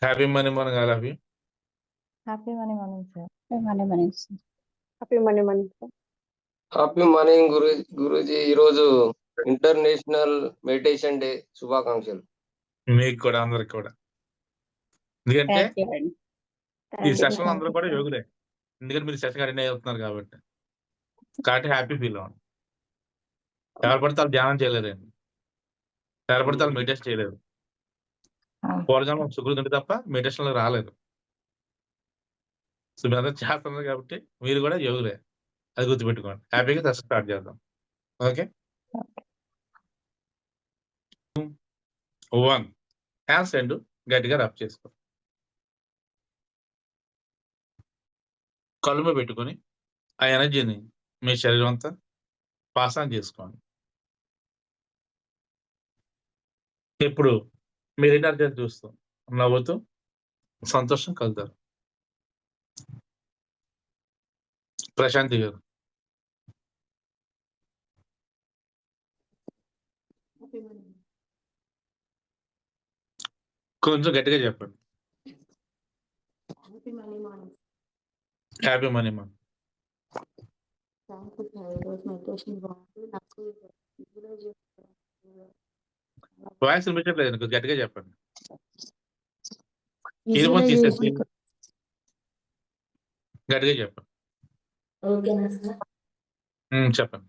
Happy money morning all of you. Happy money morning sir. Happy morning sir. Happy morning sir. Happy morning Guruji. ఈరోజు international meditation day శుభాకాంక్షలు. మీకు కూడా, అందరికి కూడా. ఎందుకంటే థ్యాంక్ యూ అండి. ఈ సెషన్ అందరూ కూడా యోగులే, ఎందుకంటే మీరు సెషన్ అటెండ్ అవుతున్నారు కాబట్టి హ్యాపీ ఫీల్ అవ్వండి. ఎవరు పడితే వాళ్ళు ధ్యానం చేయలేరండి, ఎవరు పడితే వాళ్ళు మెడిటేషన్ చేయలేరు. పూర్వజన్మ సుఖులు తింటే తప్ప మెడిటేషన్ లో రాలేదు. సో మీరు అందరూ చేస్తున్నారు కాబట్టి మీరు కూడా యోగులే, అది గుర్తుపెట్టుకోండి. హ్యాపీగా సెషన్ స్టార్ట్ చేద్దాం. ఓకే, 1 హ్యాండ్స్ రెండు గట్టిగా రబ్ చేసుకో. కళ్ళు మీద పెట్టుకొని ఆ ఎనర్జీని మీ శరీరం అంతా పాస్ ఆన్ చేసుకోండి. ఇప్పుడు మీరు ఎనర్జీ చూస్తూ నవ్వుతూ సంతోషం కలుగుతారు. ప్రశాంతి గారు, కొంచెం గట్టిగా చెప్పండి. Happy money morning. వాయిస్ వినిపించట్లేదు, కొంచెం గట్టిగా చెప్పండి. ఇయర్ ఫోన్ తీసేసి గట్టిగా చెప్పండి. చెప్పండి.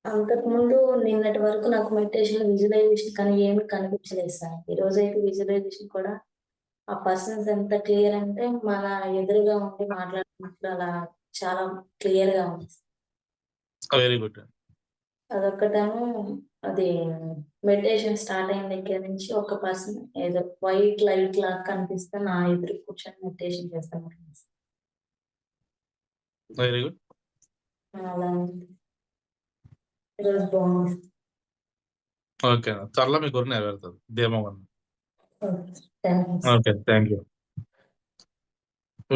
అంతకుముందు నిన్నటి వరకు నాకు మెడిటేషన్ విజువలైజేషన్ కానీ ఏమి కనిపించలేదు సార్. ఈ రోజు అయితే విజువలైజేషన్ కూడా ఆ పర్సన్స్ ఎంత క్లియర్ అంటే మన ఎదురుగా ఉండి మాట్లాడుతున్నట్లు అలా చాలా క్లియర్ గా ఉంది. Very good. అదొక్కటేమో అది మెడిటేషన్ స్టార్ట్ అయిన దగ్గర నుంచి ఒక పర్సన్ ఏదో వైట్ లైట్ లాగా కనిపిస్తే నా ఎదురు కూర్చొని మెడిటేషన్ చేస్తాను. Very good. అలా ఉంది. ఈరోజు బాగుంది. ఓకే, త్వరలో మీ గురి నెరవేరుతుంది ధీమా. Thanks. Okay, thank you.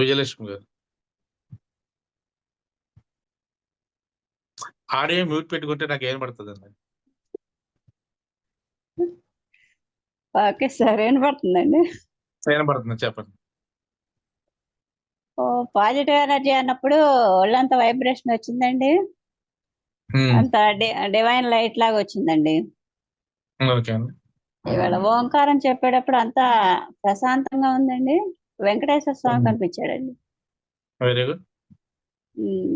Vijayalakshmi గారు, ఆడియో మ్యూట్ పెట్టుకుంటే నాకు ఏం పడుతుందండి? ఓకే సార్, వినపడుతుందండి. ఏం పడుతుంది చెప్పండి. పాజిటివ్ ఎనర్జీ అన్నప్పుడు ఒళ్ళంతా వైబ్రేషన్ వచ్చిందండి. అంత డివైన్ లైట్ లాగా వచ్చిందండి. ఓకే అండి. ఇవాళ ఓంకారం చెప్పేటప్పుడు అంతా ప్రశాంతంగా ఉందండి. వెంకటేశ్వర స్వామి కనిపించాడండి. Very good.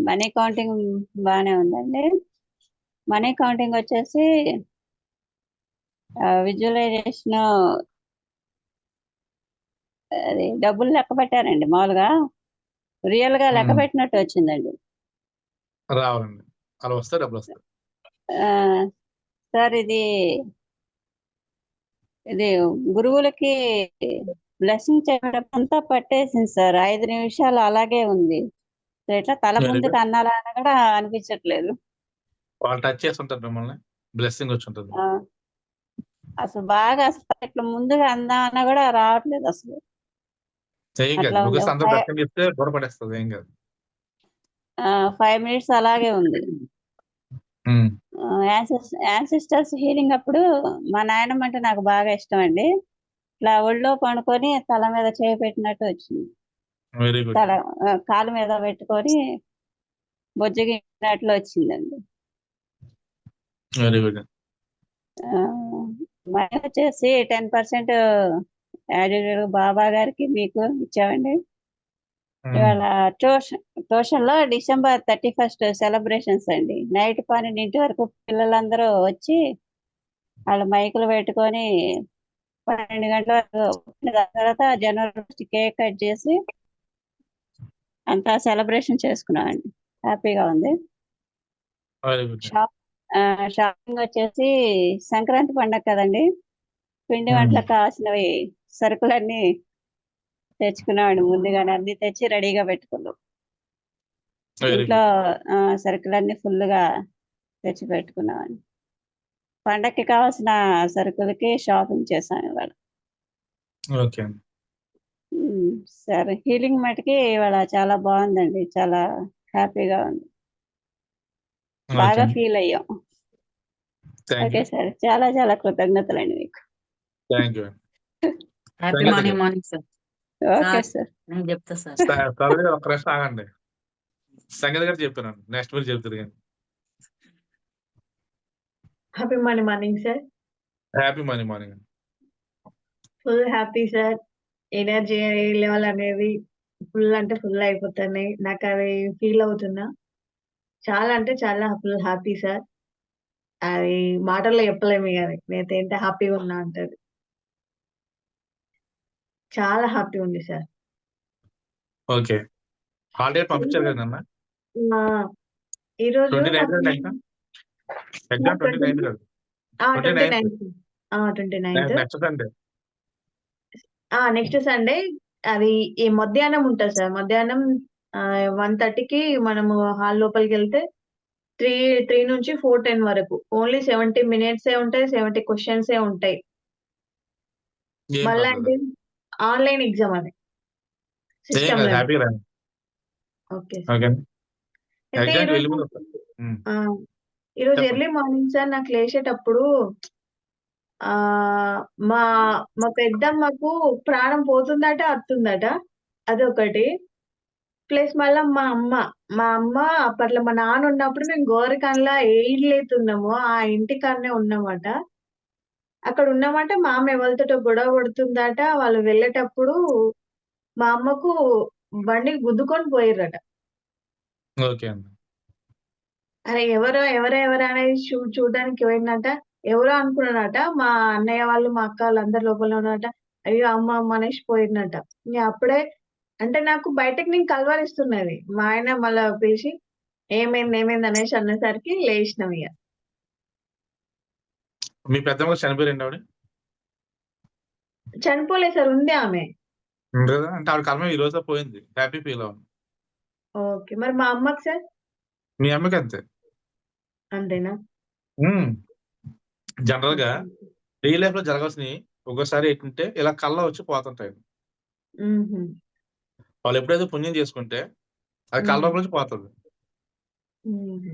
మనీ కౌంటింగ్ బాగానే ఉందండి. మనీ కౌంటింగ్ వచ్చేసి విజువలైజేషన్ అది డబ్బులు లెక్క పెట్టారండి. మామూలుగా రియల్ గా లెక్క పెట్టినట్టు వచ్చిందండి. రావాలండి, అలా వస్తే డబ్బులు వస్తాయి. సార్ ఇది గురువులకి బ్లెస్సింగ్ చేయడం అంతా పట్టేసింది సార్. 5 నిమిషాలు అలాగే ఉంది. ఇట్లా తల ముందుకు అన్నాలా అని కూడా అనిపించట్లేదు. వాళ్ళు టచ్ చేసి ఉంటారు మిమ్మల్ని, బ్లెస్సింగ్ వచ్చి ఉంటుంది. అసలు బాగా అసలు ఇట్లా ముందుగా అందా అన్న కూడా రావట్లేదు అసలు. ఏం కాదు, ముగ్గురు అందరూ దర్శనం చేస్తే గొడవపడేస్తుంది, ఏం కాదు. 5 మినిట్స్ అలాగే ఉంది. యాన్సిస్టర్స్ హీలింగ్ అప్పుడు మా నాయనమ్మ అంటే నాకు బాగా ఇష్టం అండి. ఇట్లా ఒళ్ళో పడుకొని తల మీద చేయి పెట్టినట్టు వచ్చింది. తల కాలు మీద పెట్టుకొని బొజ్జగినట్లు వచ్చిందండి. మనీ వచ్చేసి 10% యాడిడ్ బాబా గారికి మీకు ఇచ్చామండి. ఇవాళ ట్యూషన్ లో December 31st సెలబ్రేషన్స్ అండి. నైట్ 12 వరకు పిల్లలందరూ వచ్చి వాళ్ళు మైకులు పెట్టుకొని 12 గంటల వరకు తర్వాత జనవరి కేక్ కట్ చేసి అంతా సెలబ్రేషన్ చేసుకున్నామండి. హ్యాపీగా ఉంది. షాపింగ్ వచ్చేసి సంక్రాంతి పండగ కదండి, పిండి వంటలకు కావాల్సినవి సరుకులన్నీ తెచ్చుకున్నామండి. ముందుగానే అన్ని తెచ్చి రెడీగా పెట్టుకున్నాం. ఇంట్లో సరుకులన్నీ ఫుల్గా తెచ్చి పెట్టుకున్నామండి. పండగకి కావాల్సిన సరుకులకి షాపింగ్ చేసాం ఇవాళ. సరే, హీలింగ్ మటుకి ఇవాళ చాలా బాగుందండి. చాలా హ్యాపీగా ఉంది, బాగా ఫీల్ అయ్యాం. ఓకే సార్, చాలా చాలా కృతజ్ఞతలండి మీకు. Thank you. Happy Sangeetha morning గారు morning sir. Okay sir sir. నేను చెప్తా సార్. సరోజ గారు ఒక్క నిమిషం ఆగండి. సంగీత గారు చెప్పాను నెక్స్ట్ మీరు చెప్తారు కానీ. Happy morning sir. Happy morning morning. Full happy sir. Energy level అనేది ఫుల్ అంటే ఫుల్ అయిపోతున్నాయి. నాకు అది ఫీల్ అవుతున్నా. చాలా అంటే చాలా ఫుల్ హ్యాపీ సార్. అది మాటల్లో చెప్పలేము ఇక అది. నేనైతే ఎంత హ్యాపీగా ఉన్నా అంటది. చాలా హ్యాపీ ఉంది సార్. ఓకే. హాల్ టికెట్ పంపించారు కదా అన్న. ఆ, ఈరోజు 29 నాకు ఎగ్జామ్. ఎగ్జామ్ 29 కదా. 29 29th next Sunday. Next Sunday. అది ఈ మధ్యాహ్నం ఉంటుంది సార్. మధ్యాహ్నం 1:30కి మనము హాల్ లోపలికి వెళ్తే 3 నుంచి 4:10 వరకు ఓన్లీ 70 మినిట్సే ఉంటాయి. 70 క్వశ్చన్సే ఉంటాయి. ఏం మళ్ళీ పర్లేదు. అంటే ఆన్లైన్ ఎగ్జామ్ అది ఏం సిస్టమ్ కాదు లో. హ్యాపీగా రండి. Okay sir. ఓకే. అయితే ఎగ్జామ్కి ఈరోజు వెళ్ళిపోయి వస్తాను. ఆ, ఈరోజు చెప్పండి. ఎర్లీ మార్నింగ్ సార్ నాకు లేచేటప్పుడు ఆ మా మా పెద్దమ్మకు ప్రాణం పోతుందట వస్తుందట. అదొకటి. ప్లస్ మళ్ళా మా అమ్మ అప్పట్లో మా నాన్న ఉన్నప్పుడు మేము గోరకాన్లా ఏ ఇల్లు అయితే ఉన్నామో ఆ ఇంటి కాడనే ఉన్నామట. అక్కడ ఉన్నామట. మా అమ్మ ఎవరితోటో గొడవ పడుతుందట. వాళ్ళు వెళ్ళేటప్పుడు మా అమ్మకు బండి గుద్దుకొని పోయిర్రట. ఓకే అండి. అరే ఎవరు అనేది చూడడానికి పోయిందట. ఎవరో అనుకున్నానట. మా అన్నయ్య వాళ్ళు మా అక్క వాళ్ళు అందరు లోపల ఉన్నారట. అయ్యో అమ్మ అనేసి పోయిందట. ఇంక అప్పుడే అంటే నాకు బయటకు నేను కలవరిస్తున్నది. మా ఆయన మళ్ళా పిలిచి ఏమైంది అనేసి అన్నసరికి లేచినాం ఇక. మీ పెద్దమ్మ చనిపోయారండి ఆవిడ? చనిపోలేదు సార్, ఉంది ఆమె. ఉండదా? అంటే ఆవిడ కర్మ ఈ రోజే పోయింది. హ్యాపీ ఫీల్ అవ్వండి. ఓకే. మరి మా అమ్మకి సార్ మీ అమ్మకి అంతే. అంతేనా? జనరల్ గా రియల్ లైఫ్ లో జరగాల్సినవి ఒక్కోసారి ఏంటంటే ఇలా కళ్ళ వచ్చి పోతుంటాయి. మ్మ్హ. వాళ్ళు ఎప్పుడైతే పుణ్యం చేసుకుంటే అది కళ్ళ మ్మ్. లోపల నుంచి పోతుంది. మ్మ్హ.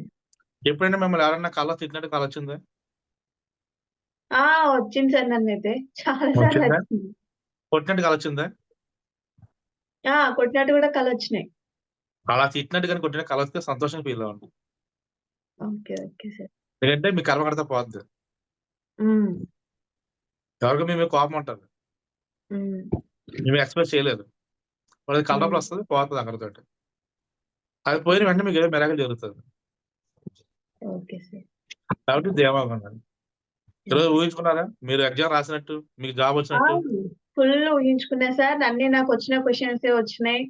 ఎప్పుడైనా మిమ్మల్ని ఎవరన్నా కళ్ళ తిట్టినట్టు కళ వచ్చిందా? ఆ, వచ్చింది సార్. నన్నైతే చాలా సార్లు వచ్చిందా? వచ్చింది. కొట్టినట్టు కళ వచ్చిందా? కొట్టినట్టు కూడా కళ వచ్చినాయి. అలా తిట్టినట్టు కానీ కొట్టినట్టు కళ వస్తే సంతోషంగా ఫీల్ అవ్వండి. Okay okay sir. ఎందుకంటే మీ కర్మ కడితే పోద్ది. మ్మ్. ఎవరికి మీ మీద కోపం ఉంటుంది. మ్మ్. మేము ఎక్స్ప్రెస్ చేయలేదు. వాళ్ళకి కళ్ళ లోపల మ్మ్. వస్తుంది, పోతుంది అక్కడితోటి. అది పోయిన వెంటనే మీకు ఏదో మెరాకిల్ జరుగుతుంది. Okay sir. కాబట్టి దేవాలయం ఈరోజు ఊహించుకున్నారా మీరు ఎగ్జామ్ రాసినట్టు, మీకు జాబ్ వచ్చినట్టు? ఫుల్ ఊహించుకున్నా సార్. అన్ని నాకు వచ్చిన క్వశ్చన్స్ వచ్చినాయి.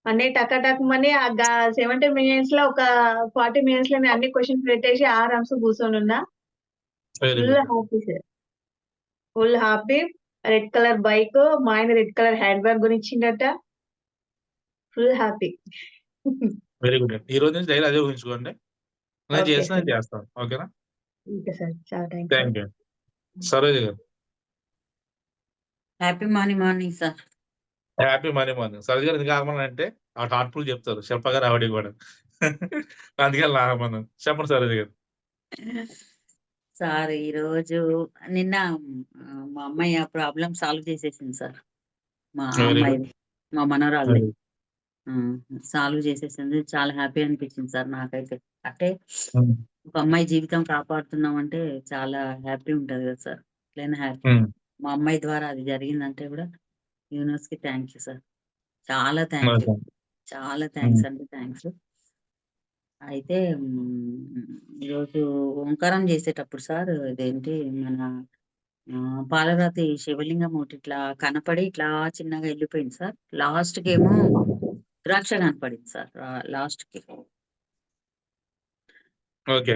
అన్ని టకటకమని 70 మినిట్స్ లో ఒక 40 మినిట్స్ లో నేను అన్ని క్వశ్చన్స్ పెట్టేసి ఆరామ్స్ కూర్చొని ఉన్నా. Very full good. Happy sir. Full happy. Red colour bike, మా ఆయన రెడ్ కలర్ హ్యాండ్ బ్యాగ్ కొనిచ్చిండట. Full happy. Very good. ఈ రోజు నుంచి డైలీ అదే ఊహించుకోండి. నేను ఓకే చేసిన సార్. చేస్తాను. ఓకేనా? Okay sir. చాలా thanks sir. Thank you. Saroja గారు. Happy morning morning sir. Happy money morning. Saroja గారు ఎందుకు ఆగమన్నానంటే ఆ థాట్ఫుల్ చెప్తారు. శిల్ప గారు ఆవిడ కూడా. అందుకే ఆగమన్నాను. చెప్పండి సరోజ గారు. సార్ ఈరోజు నిన్న మా అమ్మాయి ఆ ప్రాబ్లం సాల్వ్ చేసేసింది సార్. మా వెరీ అమ్మాయి గుడ్. మా మనవరాలది సాల్వ్ చేసేసింది. చాలా హ్యాపీ అనిపించింది సార్ నాకైతే. అంటే ఒక అమ్మాయి జీవితం కాపాడుతున్నాం అంటే చాలా హ్యాపీ ఉంటది కదా సార్. అట్లనే హ్యాపీ. మా అమ్మాయి ద్వారా అది జరిగిందంటే కూడా యూనివర్స్ కి థ్యాంక్ యూ సార్. చాలా థ్యాంక్ యూ. చాలా థ్యాంక్స్ అంటే థ్యాంక్స్. అయితే ఈరోజు ఓంకారం చేసేటప్పుడు సార్ ఇదేంటి మన పాలరాతి శివలింగం ఒకటి ఇట్లా కనపడి ఇట్లా చిన్నగా వెళ్ళిపోయింది సార్. లాస్ట్ కి ఏమో ద్రాక్ష కనపడింది సార్. లాస్ట్ కి ఓకే.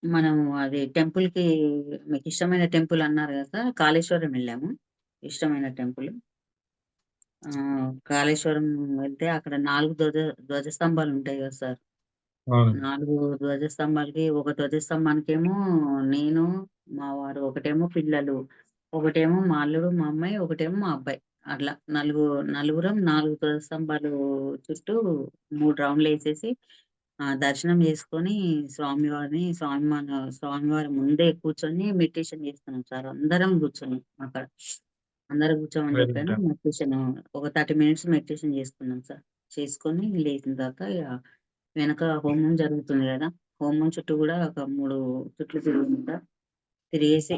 మనం అది టెంపుల్ కి మీకు ఇష్టమైన టెంపుల్ అన్నారు కదా సార్. కాళేశ్వరం వెళ్ళాము. ఇష్టమైన టెంపుల్ కాళేశ్వరం వెళ్తే అక్కడ 4 ధ్వజస్తంభాలు ఉంటాయి కదా సార్. 4 ధ్వజస్తంభాలకి ఒక ధ్వజస్తంభానికేమో నేను మా వారు, ఒకటేమో పిల్లలు, ఒకటేమో మా అల్లుడు మా అమ్మాయి, ఒకటేమో మా అబ్బాయి. అట్లా నలుగురం 4 ధ్వజస్తంభాలు చుట్టూ 3 రౌండ్లు వేసేసి దర్శనం చేసుకొని స్వామివారి ముందే కూర్చొని మెడిటేషన్ చేస్తున్నాం సార్. అందరం కూర్చొని అక్కడ అందరూ కూర్చోమని వెరీ చెప్పాను. గుడ్. మెడిటేషన్ ఒక 30 మినిట్స్ మెడిటేషన్ చేసుకున్నాం సార్. చేసుకొని లేచిన తర్వాత ఇక వెనక హోమం జరుగుతుంది కదా, హోమం చుట్టూ కూడా ఒక 3 చుట్లు తిరిగిందా, తిరిగేసి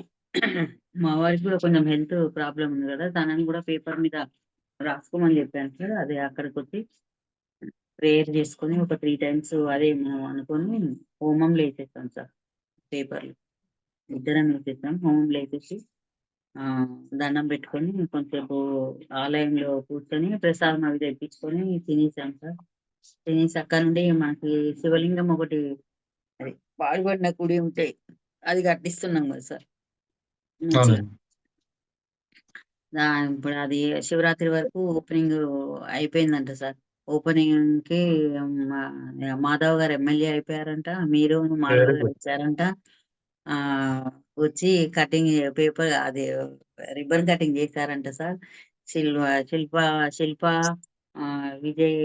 మా వారికి కూడా కొంచెం హెల్త్ ప్రాబ్లం ఉంది కదా, తనని కూడా పేపర్ మీద రాసుకోమని చెప్పాను సార్. అదే అక్కడికి వచ్చి ప్రేయర్ చేసుకొని ఒక 3 టైమ్స్ అదే మనం అనుకొని హోమంలో వేసేస్తాం సార్. పేపర్లు ఇద్దరం వేసేసాం. హోమంలో వేసేసి దండం పెట్టుకొని కొంచెంసేపు ఆలయంలో కూర్చొని ప్రసాదం అవి తెప్పించుకొని తినేసాం సార్. తినేసి అక్కడ నుండి మనకి శివలింగం ఒకటి అది పాల్గొన్న గుడి ఉంటే అది కట్టిస్తున్నాం కదా సార్ మంచిగా. అవునండి. ఇప్పుడు అది శివరాత్రి వరకు ఓపెనింగ్ అయిపోయిందంట సార్. ఓపెనింగ్ కి మాధవ్ గారు ఎమ్మెల్యే అయిపోయారంట, మీరు మాధవ్ వెరీ గారు గుడ్. వచ్చారంట. ఆ వచ్చి కటింగ్ పేపర్ అది రిబ్బన్ కటింగ్ చేశారంట సార్. శిల్ప శిల్ప శిల్ప ఆ విజయ్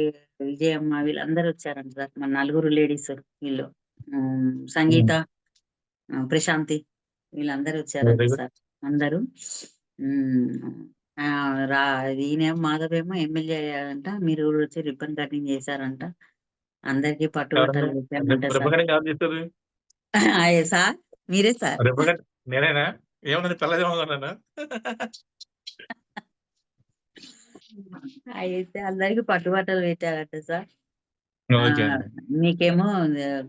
విజయమ్మ వీళ్ళందరూ వచ్చారంట సార్. మన 4 లేడీస్ వీళ్ళు సంగీత ప్రశాంతి వీళ్ళందరూ వచ్చారంట వెరీ గుడ్. సార్. అందరూ రా ఈయనేమో మాధవేమో ఎమ్మెల్యే అయ్యారంట, మీరు కూడా వచ్చి రిబ్బన్ కటింగ్ చేశారంట, అందరికి పట్టుబట్టలు పెట్టామంట సార్. రిబ్బన్ కటింగ్ ఎవరు చేస్తారు? అయ్యే సార్ మీరే సార్. రిబ్బన్ కటింగ్ నేనేనా? ఏమన్నా తెల్లదేమో. అయితే అందరికి పట్టుబట్టలు పెట్టారట సార్. ఓకే అండి. మీకేమో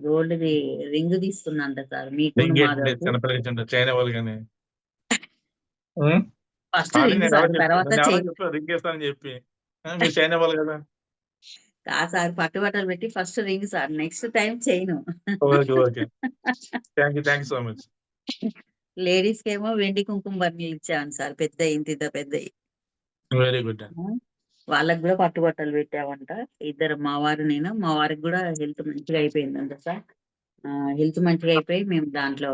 గోల్డ్ ది రింగ్ తీసుకున్నంట సార్, మీకు రింగ్ ఏంటి మాధవ్కు. చిన్నపిల్లకి చైనా వాళ్ళు కానీ ఫస్ట్ ఆల్రెడీ రింగ్ నేను సార్, ఎవరో తర్వాత నేను ఎవరో చైన్. చెప్పాను రింగ్ వేస్తానని చెప్పి. మీరు చైనా వాళ్ళు కదా. కాదు సార్, పట్టుబట్టలు పెట్టి first ring sir, next time chain. Okay okay. Thank you so much. Ladies కేమో వెండి కుంకుమ బర్నీలు ఇచ్చాను సార్, పెద్ద ఇంత పెద్దవి. వెరీ గుడ్ అండి. వాళ్ళకి కూడా పట్టుబట్టలు పెట్టామంట. ఇద్దరు మా వారు నేను, మా వారికి కూడా హెల్త్ మంచిగా అయిపోయిందంట సార్. హెల్త్ మంచిగా అయిపోయి మేము దాంట్లో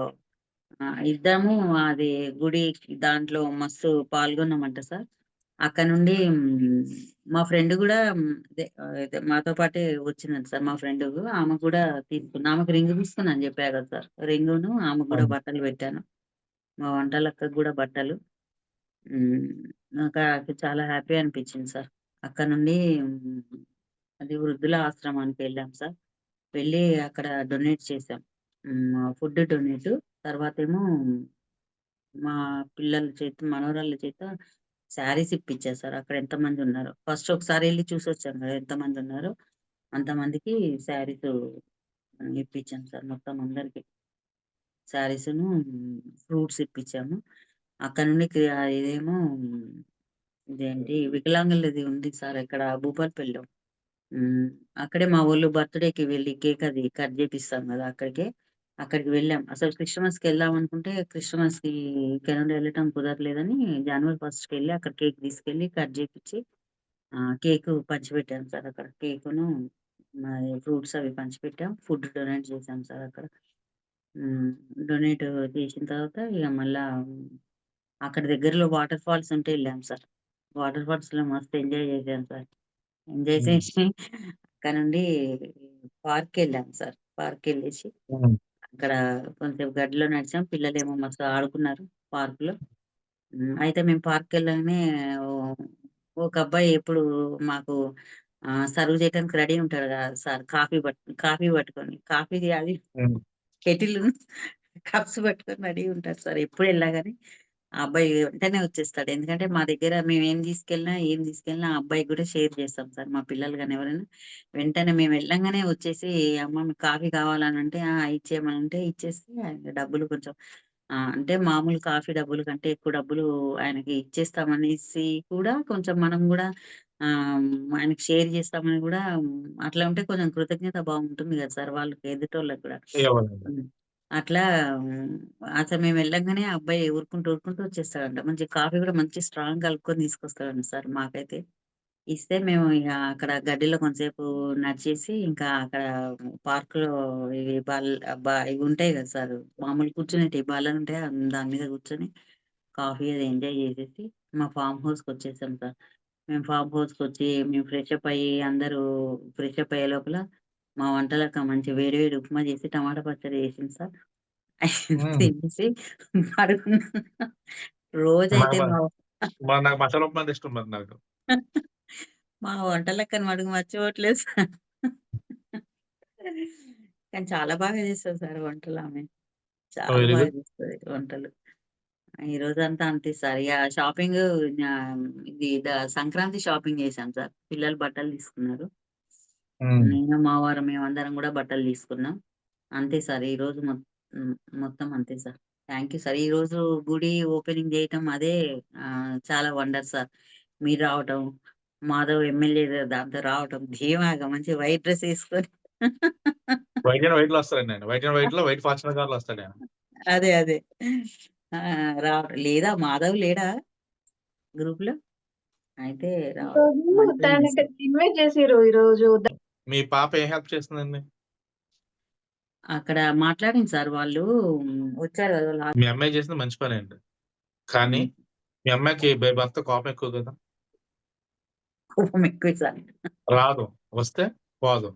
ఇద్దాము అది గుడి దాంట్లో మస్తు పాల్గొన్నామంట సార్. అక్కడ నుండి మా ఫ్రెండ్ కూడా మాతో పాటే వచ్చిందంట సార్. మా ఫ్రెండ్ ఆమె కూడా తీసుకున్నా, ఆమెకు రింగ్ తీసుకున్నాను చెప్పా కదా సార్. రింగును ఆమెకు కూడా బట్టలు పెట్టాను, మా వంటలక్కకు కూడా బట్టలు. నాకు చాలా హ్యాపీ అనిపించింది సార్. అక్కడ నుండి అది వృద్ధుల ఆశ్రమానికి వెళ్ళాం సార్. వెళ్ళి అక్కడ డొనేట్ చేసాం, ఫుడ్ డొనేట్. తర్వాత ఏమో మా పిల్లల చేత మనవరాళ్ళ చేత శారీస్ ఇప్పించారు సార్. అక్కడ ఎంతమంది ఉన్నారు ఫస్ట్ ఒకసారి వెళ్ళి చూసి వచ్చాం కదా, ఎంతమంది ఉన్నారు అంతమందికి శారీస్ ఇప్పించాం సార్. మొత్తం అందరికి శారీస్ను ఫ్రూట్స్ ఇప్పించాము. అక్కడ నుండి ఇదేమో ఇదేంటి వికలాంగులది ఉంది సార్ ఇక్కడ భూపాలపల్లిలో. అక్కడే మా ఊళ్ళో బర్త్డేకి వెళ్ళి కేక్ అది కట్ చేపిస్తాం కదా, అక్కడికి వెళ్ళాం. అసలు క్రిస్మస్ కి వెళ్దాం అనుకుంటే క్రిస్మస్ కి ఇక్కడ నుండి వెళ్ళటం కుదరలేదని జనవరి 1st వెళ్ళి అక్కడ కేక్ తీసుకెళ్లి కట్ చేపించి కేక్ పంచిపెట్టాం సార్. అక్కడ కేకును ఫ్రూట్స్ అవి పంచిపెట్టాం, ఫుడ్ డొనేట్ చేశాం సార్. అక్కడ డొనేట్ చేసిన తర్వాత ఇక మళ్ళా అక్కడ దగ్గరలో వాటర్ ఫాల్స్ ఉంటే వెళ్ళాం సార్. వాటర్ ఫాల్స్ లో మస్తు ఎంజాయ్ చేశాం సార్. ఎంజాయ్ చేసి అక్కడ నుండి పార్క్ వెళ్ళాం సార్. పార్క్ వెళ్ళేసి అక్కడ కొంచెం గడ్డిలో నడిచాం, పిల్లలేమో మస్తు ఆడుకున్నారు పార్క్ లో. అయితే మేము పార్క్ వెళ్ళగానే ఒక అబ్బాయి ఎప్పుడు మాకు సర్వ్ చేయడానికి రెడీ ఉంటాడు కదా సార్, కాఫీ పట్టుకొని, కాఫీది అది కెటిల్ కప్స్ పట్టుకొని రెడీ ఉంటారు సార్. ఎప్పుడు వెళ్ళగానే ఆ అబ్బాయి వెంటనే వచ్చేస్తాడు. ఎందుకంటే మా దగ్గర మేము ఏం తీసుకెళ్ళినా ఆ అబ్బాయికి కూడా షేర్ చేస్తాం సార్. మా పిల్లలు కానీ ఎవరైనా వెంటనే మేము వెళ్ళంగానే వచ్చేసి అమ్మ మీకు కాఫీ కావాలని అంటే ఇచ్చేయమని అంటే ఇచ్చేసి ఆయన డబ్బులు కొంచెం అంటే మామూలు కాఫీ డబ్బులు కంటే ఎక్కువ డబ్బులు ఆయనకి ఇచ్చేస్తామనేసి కూడా కొంచెం మనం కూడా ఆయనకి షేర్ చేస్తామని కూడా అట్లా ఉంటే కొంచెం కృతజ్ఞత బాగుంటుంది కదా సార్ వాళ్ళకి, ఎదుటోళ్ళకి కూడా. అట్లా అసలు మేము వెళ్ళంగానే ఆ అబ్బాయి ఊరుకుంటూ వచ్చేస్తాడంట. మంచి కాఫీ కూడా మంచి స్ట్రాంగ్ కలుపుకొని తీసుకొస్తాడంట సార్. మాకైతే ఇస్తే మేము ఇక అక్కడ గడ్డిలో కొంతసేపు నడిచేసి ఇంకా అక్కడ పార్క్ లో ఇవి ఇవి ఉంటాయి కదా సార్, మామూలు కూర్చునేటి బాలలు ఉంటాయి, దాని మీద కూర్చొని కాఫీ అది ఎంజాయ్ చేసేసి మా ఫామ్ హౌస్కి వచ్చేసాం సార్. మేము ఫామ్ హౌస్కి వచ్చి మేము ఫ్రెష్ అప్ అయ్యి అందరూ ఫ్రెష్ అప్ అయ్యే లోపల మా వంటలక్క మంచి వేడి వేడి ఉప్మా చేసి టమాటా పచ్చడి చేసింది సార్. తినేసి పడుకున్నాం. రోజైతే నాకు మసాలా ఉప్మా అంటే ఇష్టం మరి నాకు. మా వంట లెక్కన మడుగు మర్చిపోవట్లేదు సార్. కానీ చాలా బాగా చేస్తది సార్ వంటలు ఆమె. చాలా వెరీ బాగా గుడ్. చేస్తది వంటలు. ఈ రోజంతా అంతే సార్. ఇక షాపింగ్ ఇది సంక్రాంతి షాపింగ్ చేశాం సార్. పిల్లలు బట్టలు తీసుకున్నారు. నేను మా వారు మేమందరం కూడా బట్టలు తీసుకున్నాం. అంతే సార్. ఈ రోజు మొత్తం అంతే సార్. Thank you sir. ఈ రోజు గుడి ఓపెనింగ్ చేయటం అదే చాలా వండర్ సార్. మీరు రావటం, మాధవ్ ఎమ్మెల్యే దాంతో రావటం, ధీమాగా మంచి వైట్ డ్రెస్ వేసుకొని వైట్ అండ్ వైట్ లో వస్తాడండి ఆయన. వైట్ అండ్ వైట్ లో వైట్ ఫార్చునర్ కార్ లో వస్తాడు ఆయన. అదే అదే రావటం లేదా మాధవ్ లేడా గ్రూప్ లో? అయితే రావడం ఈరోజు మంచిగా తనని చేశారు. ఇన్వైట్ చేసిర్రు ఈరోజు. మీ పాప ఏం హెల్ప్ చేస్తుందండి? అక్కడ మాట్లాడింది సార్ వాళ్ళు. వచ్చారు కదా వాళ్ళు. మీ అమ్మాయి చేసింది మంచి పని అండి. కానీ మీ అమ్మాయికి భర్త కోపం ఎక్కువ కదా. కోపం ఎక్కువ సార్. రాదు, వస్తే పోదు.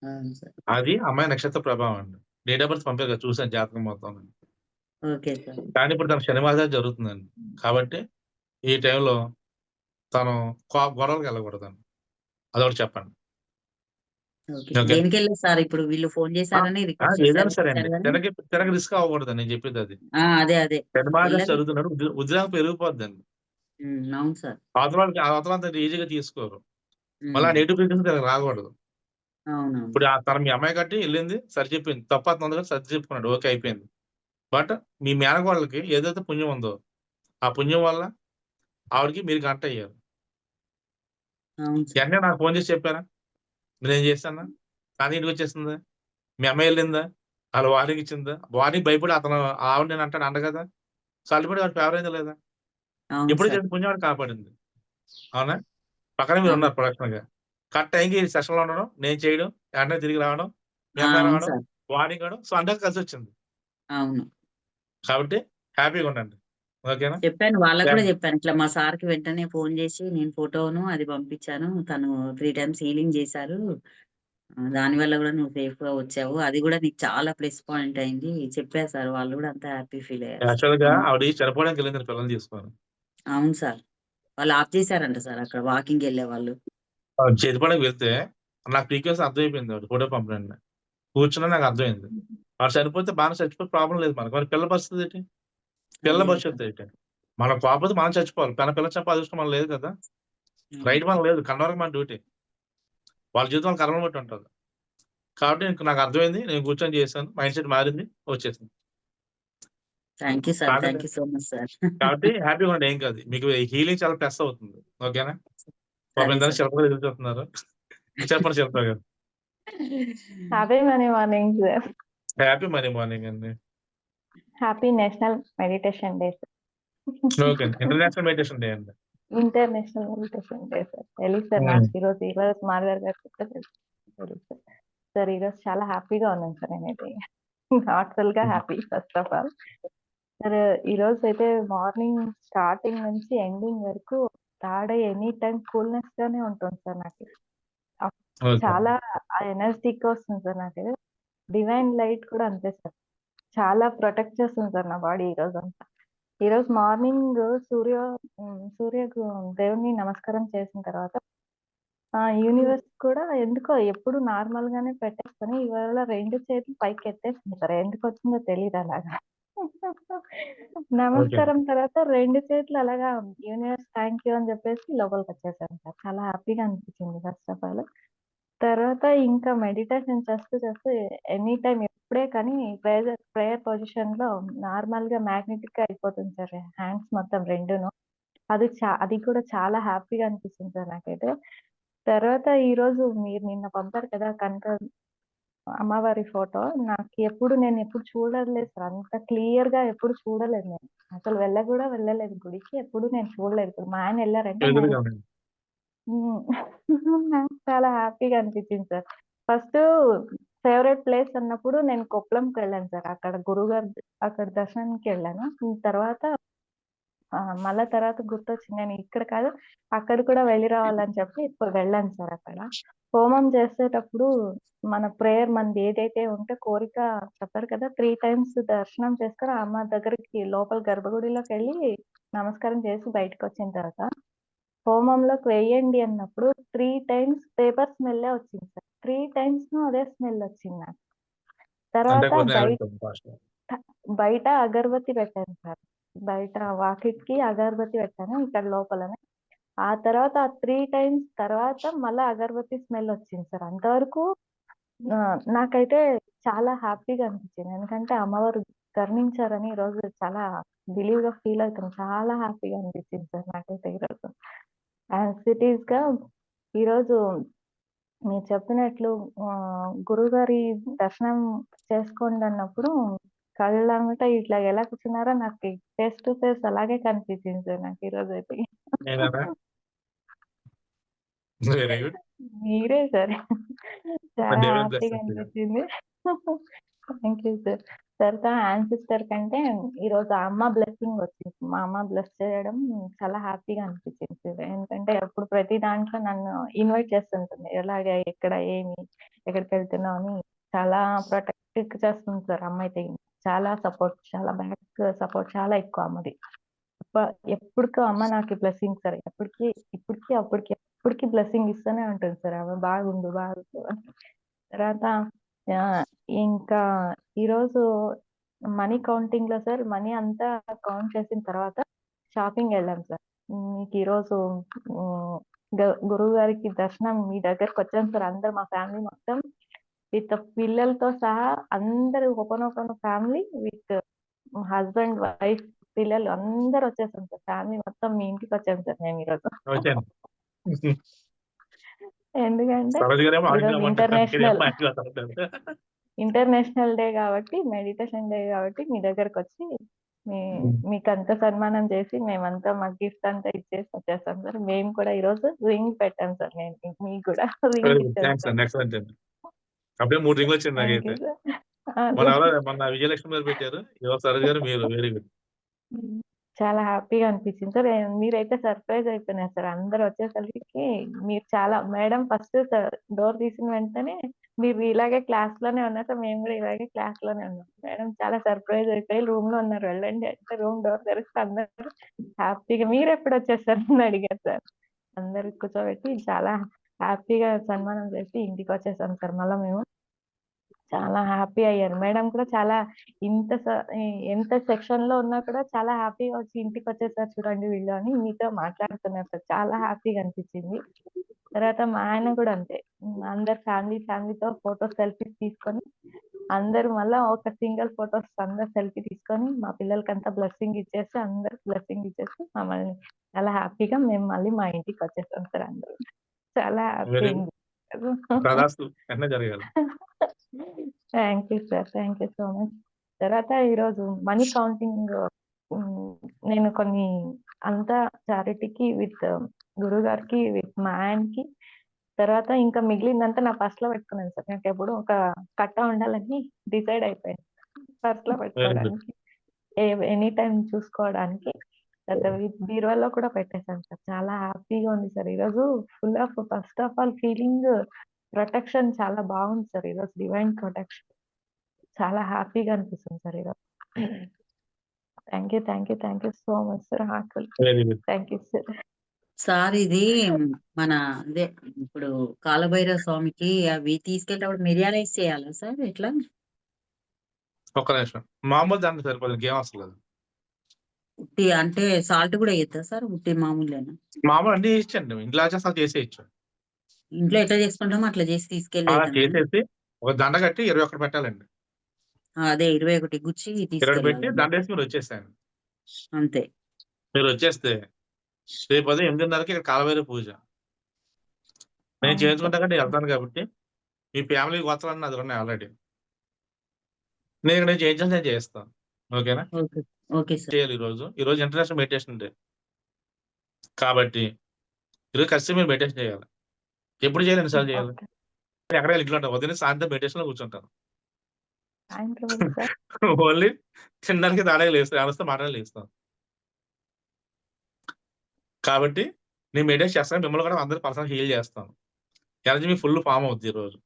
అవును సార్. అది అమ్మాయి నక్షత్ర ప్రభావం అండి. డేట్ ఆఫ్ బర్త్ పంపారు కదా, చూసాను జాతకం మొత్తం. Okay sir. కానీ ఇప్పుడు తన శనివారం జరుగుతుందండి. కాబట్టి ఈ టైంలో తను గొడవలకు వెళ్ళకూడదండి. అదొకటి చెప్పండి. ఓకే. ఓకే. దేనికి వెళ్ళలేదు సార్. ఇప్పుడు వీళ్ళు ఫోన్ చేశారని రిక్వెస్ట్ ఏదైనా చేశారు. సరే అండి, వచ్చారు కానీ తినకి రిస్క్ అవ్వకూడదు. నేను చెప్పేది అది. అదే అదే శనివారం వెళ్ళలేదు. జరుగుతున్నాడు, ఉద్యోగం పెరిగిపోద్దండి. అవును సార్. అవతలంతా ఈజీగా తీసుకోరు. మళ్ళీ నెగిటివ్ ఫీలింగ్స్ రాకూడదు. అవునవును. ఇప్పుడు తన మీ అమ్మాయి కట్టి వెళ్ళింది, సరి చెప్పింది. తప్పు అతను కదా, సరి చెప్పుకున్నాడు, ఓకే అయిపోయింది. బట్ మీ మేనకోళ్ళకి ఏదైతే పుణ్యం ఉందో ఆ పుణ్యం వల్ల ఆవిడకి మీరు గంట అయ్యారు. అవును సార్. వెంటనే నాకు ఫోన్ చేసి చెప్పారా నేనేం చేశానా? కానీ ఇంటికి వచ్చేసిందా? మీ అమ్మాయి వెళ్ళిందా? వాళ్ళ వార్నింగ్ ఇచ్చిందా? వార్నింగ్ భయపడి అతను ఆవిడ నేను అంటాడు అంట కదా. సో అల్టిమేట్ వాడు ఫేవర్ అయిందా లేదా? అవును ఎప్పుడు సార్. చేసిన పుణ్యం వాడు కాపాడింది. అవునా? పక్కన మీరు అవును. ఉన్నారు ప్రొడక్షన్ గా. కరెక్ట్ టైంకి సెషన్ లో ఉండడం, నేను చేయడం, వెంటనే తిరిగి రావడం, మీ అమ్మాయి అవును రావడం, సార్. వార్నింగ్ అవడం. సో అందరికి కలిసి వచ్చింది. అవును. కాబట్టి హ్యాపీగా ఉండండి. ఓకేనా? చెప్పాను వాళ్ళకి కూడా చెప్పాను. ఇట్లా మా సార్కి వెంటనే ఫోన్ చేసి నేను ఫోటోను అది పంపించాను. తను 3 టైమ్స్ హీలింగ్ చేశారు. దానివల్ల కూడా నువ్వు సేఫ్ గా వచ్చావు. అది కూడా నీకు చాలా ప్లస్ పాయింట్ అయింది చెప్పారు సార్. వాళ్ళు కూడా అంతా హ్యాపీ ఫీల్ అయ్యారు సార్. యాక్చువల్ గా ఆవిడ చనిపోవడానికి వెళ్ళింది పిల్లల్ని తీసుకొని. అవును సార్. వాళ్ళు ఆఫ్ చేశారంట సార్ అక్కడ వాకింగ్ వెళ్ళే వాళ్ళు. చనిపోవడానికి వెళ్తే నాకు ఫ్రీక్వెన్సీ అర్థమైపోయింది. ఆవిడ ఫోటో పంపండి కూర్చున్నా నాకు అర్థమైంది. వాడు చనిపోతే బాగా చచ్చిపోతే ప్రాబ్లం లేదు మనకి. మరి పిల్లల పరిస్థితి ఏంటి? పిల్లల అదే భవిష్యత్తు ఏంటి? మనం కాకపోతే మనం చచ్చిపోవాలి. పిల్ల చంపే అదృష్టం మనం లేదు కదా. రైట్ మనం లేదు. కన్నవరకు మన డ్యూటీ. వాళ్ళ జీవితం కర్మను బట్టి ఉంటుంది. కాబట్టి నాకు అర్థమైంది. నేను కూర్చొని చేశాను. మైండ్ సెట్ మారింది, వచ్చేసింది. Thank you sir. Thank you so much sir. కాబట్టి హ్యాపీగా ఉండండి, ఏం కాదు. మీకు హీలింగ్ చాలా ప్లస్ అవుతుంది. ఓకేనా? పాపం సరే ఇందాక సార్. శిల్ప గారు ఎదురు చూస్తున్నారు. చెప్పండి శిల్ప గారు. Happy money morning sir. Happy money morning అండి. Happy national meditation day sir. Okay, international meditation day అండి. International meditation day sir. తెలియదు సార్ నాకు ఈరోజు మాధవర్ గారు చెప్తే తెలుసు సార్. సార్ ఈరోజు చాలా హ్యాపీగా ఉన్నాను సార్. నేనైతే హార్ట్ఫుల్ గా happy first of all. Sir ఈరోజు అయితే మార్నింగ్ స్టార్టింగ్ నుంచి ఎండింగ్ వరకు థర్డ్ ఎనీ టైం కూల్నెస్ గానే ఉంటుంది సార్. నాకు ఓకే. చాలా ఎనర్జెటిక్ వస్తుంది సార్. నాకు డివైన్ లైట్ కూడా అంతే సార్. చాలా ప్రొటెక్ట్ చేస్తుంది సార్ నా బాడీ ఈ రోజు అంతా. ఈ రోజు మార్నింగ్ సూర్య దేవుని నమస్కారం చేసిన తర్వాత యూనివర్స్ కూడా ఎందుకో ఎప్పుడు నార్మల్ గానే పెట్టేసుకొని ఇవాళ 2 చేతులు పైకి ఎత్తేసింది సార్. ఎందుకు వచ్చిందో తెలియదు అలాగా. నమస్కారం తర్వాత 2 చేతులు అలాగా యూనివర్స్ థ్యాంక్ యూ అని చెప్పేసి లోపలికి వచ్చేసాను సార్. చాలా హ్యాపీగా అనిపించింది ఫస్ట్ ఆఫ్ ఆల్. తర్వాత ఇంకా మెడిటేషన్ చేస్తూ చేస్తూ ఎనీ టైం ఎప్పుడే కానీ ప్రేయర్ పొజిషన్ లో నార్మల్ గా మ్యాగ్నెటిక్ గా అయిపోతుంది సార్ హ్యాండ్స్ మొత్తం రెండును. అది కూడా చాలా హ్యాపీగా అనిపిస్తుంది సార్ నాకైతే. తర్వాత ఈ రోజు మీరు నిన్న పంపారు కదా కనక అమ్మవారి ఫోటో. నేను ఎప్పుడు చూడలేదు సార్. అంత క్లియర్ గా ఎప్పుడు చూడలేదు నేను. అసలు వెళ్ళలేదు గుడికి. ఎప్పుడు నేను చూడలేదు. ఇప్పుడు మా ఆయన వెళ్ళారంటే ఎదురుగా ఉంది. నాకు చాలా హ్యాపీగా అనిపించింది సార్. ఫస్ట్ ఫేవరెట్ ప్లేస్ అన్నప్పుడు నేను కొప్పలంకి వెళ్ళాను సార్. అక్కడ గురుగారు అక్కడ దర్శనానికి వెళ్ళాను. తర్వాత మళ్ళా తర్వాత గుర్తొచ్చింది నేను ఇక్కడ కాదు అక్కడ కూడా వెళ్ళి రావాలని చెప్పి ఇప్పుడు వెళ్ళాను సార్ అక్కడ. హోమం చేసేటప్పుడు మన ప్రేయర్ మనది ఏదైతే ఉంటే కోరిక చెప్పారు కదా 3 టైమ్స్ దర్శనం చేసుకొని ఆ అమ్మ దగ్గరికి లోపల గర్భగుడిలోకి వెళ్ళి నమస్కారం చేసి బయటకు వచ్చిన తర్వాత హోమంలోకి వేయండి అన్నప్పుడు 3 టైమ్స్ పేపర్ స్మెల్ వచ్చింది సార్. 3 టైమ్స్ అదే స్మెల్ వచ్చింది నాకు. అంటే తర్వాత కొన్ని బయట అడుగుతాం ఫాస్ట్. బయట అగరబత్తి పెట్టాను సార్. బయట వాకిట్కి అగరబత్తి పెట్టాను ఇక్కడ లోపలనే. ఆ తర్వాత ఆ 3 టైమ్స్ తర్వాత మళ్ళా అగరబత్తి స్మెల్ వచ్చింది సార్. అంతవరకు నాకైతే చాలా హ్యాపీగా అనిపించింది. ఎందుకంటే అమ్మవారు కరుణించారని ఈరోజు చాలా బిలీవ్‌గా ఫీల్ అవుతున్నాను. చాలా హ్యాపీగా అనిపించింది సార్ నాకైతే ఈరోజు. యాజ్ ఇట్ ఈస్‌గా ఈరోజు మీరు చెప్పినట్లు గురువుగారి దర్శనం చేసుకోండి అన్నప్పుడు కళ్ళెమ్మట ఇట్లా ఎలా కూర్చున్నారో నాకు ఫేస్ టు ఫేస్ అలాగే కనిపించింది సార్ నాకు ఈరోజైతే. నేనేనా? Very good. మీరే సార్. చాలా దేవుని హ్యాపీగా బ్లెస్సింగ్స్ ఇక. అనిపించింది. Thank you sir. తర్వాత యాన్సిస్టర్ కంటే ఈరోజు అమ్మ బ్లెస్సింగ్ వచ్చింది. మా అమ్మ బ్లెస్ చేయడం చాలా హ్యాపీగా అనిపించింది సార్. ఎందుకంటే ఎప్పుడు ప్రతి దాంట్లో నన్ను ఇన్వైట్ చేస్తుంటుంది. ఎలాగే ఎక్కడ ఏమి ఎక్కడికి వెళ్తున్నావు అని చాలా ప్రొటెక్ట్ చేస్తుంది సార్ అమ్మ అయితే. చాలా సపోర్ట్ చాలా బ్యాక్ సపోర్ట్ చాలా ఎక్కువ అమ్మది. ఎప్పటికో అమ్మ నాకు బ్లెస్సింగ్ సార్. ఎప్పటికి ఇప్పటికి అప్పటికి ఎప్పటికి బ్లెస్సింగ్ ఇస్తూనే ఉంటుంది సార్. ఆమె బాగుండు బాగుండు అని. తర్వాత ఇంకా ఈరోజు మనీ కౌంటింగ్ లో సార్ మనీ అంతా కౌంట్ చేసిన తర్వాత షాపింగ్ వెళ్ళాం సార్. మీకు ఈరోజు గురువు గారికి దర్శనం మీ దగ్గరకు వచ్చాం సార్. అందరు మా ఫ్యామిలీ మొత్తం విత్ పిల్లలతో సహా అందరు ఒకనొక ఫ్యామిలీ విత్ హస్బెండ్ వైఫ్ పిల్లలు అందరు వచ్చేసాం సార్. ఫ్యామిలీ మొత్తం మీ ఇంటికి వచ్చాం సార్ మేము ఈరోజు. వచ్చాను. ఎందుకంటే సరోజ్ గారేమో ఈరోజు ఆడిగ్రామ్ అంటారు. మీరేమో ఇంటర్నేషనల్ యాక్టివ్ అంటారు. ఇంటర్నేషనల్ డే కాబట్టి మెడిటేషన్ డే కాబట్టి మీ దగ్గరకు వచ్చి మీకు అంత సన్మానం చేసి మేమంతా మా గిఫ్ట్ అంతా ఇచ్చేసి వచ్చేస్తాం సార్. మేము కూడా ఈరోజు రింగ్ పెట్టాం సార్. నేను మీకు కూడా రింగ్ వెరీ గుడ్. ఇచ్చాను థ్యాంక్స్ సార్. అండి. ఎక్సలెంట్ అండి. అప్పుడే 3 రింగులు వచ్చింది థ్యాంక్ యూ నాకైతే. సార్. మొన్న విజయలక్ష్మి గారు పెట్టారు. ఈరోజు సరోజ్ గారు మీరు. Very good. చాలా హ్యాపీగా అనిపించింది సార్. మీరైతే సర్ప్రైజ్ అయిపోయినారు సార్. అందరు వచ్చేసరికి మీరు చాలా మేడం ఫస్ట్ డోర్ తీసిన వెంటనే మీరు ఇలాగే క్లాస్ లోనే ఉన్నారు సార్. మేము కూడా ఇలాగే క్లాస్ లోనే ఉన్నాం. మేడం చాలా సర్ప్రైజ్ అయిపోయి రూమ్ లో ఉన్నారు. వెళ్ళండి అంటే రూమ్ డోర్ తెరిస్తే అందరు హ్యాపీగా మీరు ఎప్పుడు వచ్చేసారు అని అడిగారు సార్. అందరు కూర్చోబెట్టి చాలా హ్యాపీగా సన్మానం చేసి ఇంటికి వచ్చేసాం సార్. మళ్ళీ మేము చాలా హ్యాపీ అయ్యారు. మేడం కూడా చాలా ఎంత సెక్షన్ లో ఉన్నా కూడా చాలా హ్యాపీగా వచ్చి ఇంటికి వచ్చేసారు చూడండి వీళ్ళు అని మీతో మాట్లాడుతున్నారు సార్. చాలా హ్యాపీగా అనిపించింది. తర్వాత మా ఆయన కూడా అంతే. అందరు ఫ్యామిలీతో ఫోటోస్ సెల్ఫీస్ తీసుకొని అందరు మళ్ళా ఒక సింగిల్ ఫోటోస్ అందరు సెల్ఫీ తీసుకొని మా పిల్లలకి అంతా బ్లెస్సింగ్ ఇచ్చేసి అందరు బ్లెస్సింగ్ ఇచ్చేసి మమ్మల్ని చాలా హ్యాపీగా మేము మళ్ళీ మా ఇంటికి వచ్చేసాం సార్ అందరూ. చాలా హ్యాపీ వెరీ ఉంది. తదాస్తు. వెంటనే జరగాలి. Thank you sir. Thank you so much. తర్వాత ఈరోజు మనీ కౌంటింగ్ నేను కొన్ని అంతా చారిటీకి విత్ గురువు గారికి విత్ మా ఆయనకి తర్వాత ఇంకా మిగిలిందంతా నా పర్స్ లో పెట్టుకున్నాను సార్. నాకు ఎప్పుడు ఒక కట్ట ఉండాలని డిసైడ్ అయిపోయాను పర్స్ లో వెరీ గుడ్. పెట్టుకోవడానికి ఎనీ టైం చూసుకోవడానికి. బీరువాలో కూడా పెట్టేశాను సార్. చాలా హ్యాపీగా ఉంది సార్. ఈరోజు full of first of all feeling protection చాలా బాగుంది సార్. ఈరోజు డివైన్ ప్రొటెక్షన్ చాలా హ్యాపీగా అనిపిస్తుంది సార్ ఈరోజు. Thank you so much sir. Heartful very good. Thank you sir. Sir ఇది మన అదే ఇప్పుడు కాలభైరవ స్వామికి అవి తీసుకెళ్ళేటప్పుడు మిరియాలు వేసి చేయాలా సార్ ఎట్లా? ఒక్క నిమిషం. మామూలు దాంట్లో సరిపోతుంది. ఇంకేం అవసరం లేదు. ఉట్టి అంటే సాల్ట్ కూడా వేయద్దా సార్? ఉట్టి మామూలేనా? మామూలు అన్ని ఇచ్చండి. ఇంట్లో చేస్తే చేసేయచ్చు. ఇంట్లో ఎట్లా చేసుకుంటామో అట్లా చేసి అలా తీసుకెళ్ళేదాన్ని. చేసేసి ఒక దండ కట్టి 21 పెట్టాలండి. అదే 21 గుచ్చి 20 పెట్టి తీసుకెళ్ళాలి దండ వేసి మీరు వచ్చేసాయండి. అంతే. మీరు వచ్చేస్తే రేపు ఉదయం 8:30కి ఇక్కడ కాలభైరవ పూజ. నేను అవును చేయించుకుంటా సార్. కంటే వెళ్తాను కాబట్టి మీ ఫ్యామిలీ గోత్రాలన్నీ అది ఉన్నాయి ఆల్రెడీ. నేను ఇక్కడ చేయించాల్సి నేను చేస్తాను. ఓకేనా? Okay okay sir. చేయాలి ఈరోజు ఇంటర్నేషనల్ మెడిటేషన్ డే కాబట్టి ఈరోజు ఖచ్చితంగా మీరు మెడిటేషన్ చేయాలి. ఎప్పుడు చేయాలి? ఎన్నిసార్లు చేయాలి? ఓకే. ఎక్కడ ఇంట్లో ఉంటాను. ఉదయం సాయంత్రం మెడిటేషన్ లో కూర్చుంటాను. సాయంత్రం సార్. ఓన్లీ తినడానికి తాడే లేస్తాను. ఆడొస్తే మాట్లాడి లేస్తాను. కాబట్టి నేను మెడిటేషన్ చేస్తాను, మిమ్మల్ని కూడా అందరూ పర్సనల్ హీల్ చేస్తాను. ఎనర్జీ మీకు ఫుల్ ఫామ్ అవుద్ది ఈరోజు.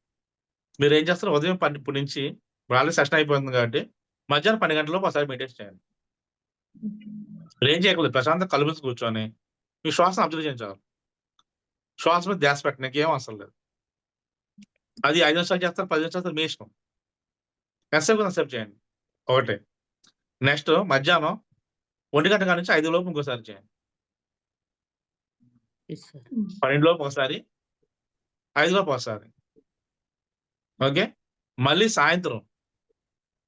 మీరు ఏం చేస్తారు, ఉదయం ఇప్పటి నుంచి ఇప్పుడు ఆల్రెడీ సెషన్ అయిపోతుంది కాబట్టి మధ్యాహ్నం 12 గంటలలోపు ఒకసారి మెడిటేషన్ చేయండి. మీరు ఏం చేయకూడదు, ప్రశాంతంగా కళ్ళు మూసి కూర్చొని మీ శ్వాసను అబ్జర్వ్ చేయించాలి. శ్వాస మీద ధ్యాస పెట్టడానికి ఏం అవసరం లేదు. అది 5 నిమిషాలు చేస్తారు, 10 నిమిషాలు చేస్తారు, మీ ఇష్టం. ఎంతసేపు చేయండి. ఒకటే. నెక్స్ట్ మధ్యాహ్నం 1 గంట కాడ నుంచి 5 లోపు ఇంకోసారి చేయండి. 12 లోపు ఒకసారి, 5 లోపు ఒకసారి. ఓకే. మళ్ళీ సాయంత్రం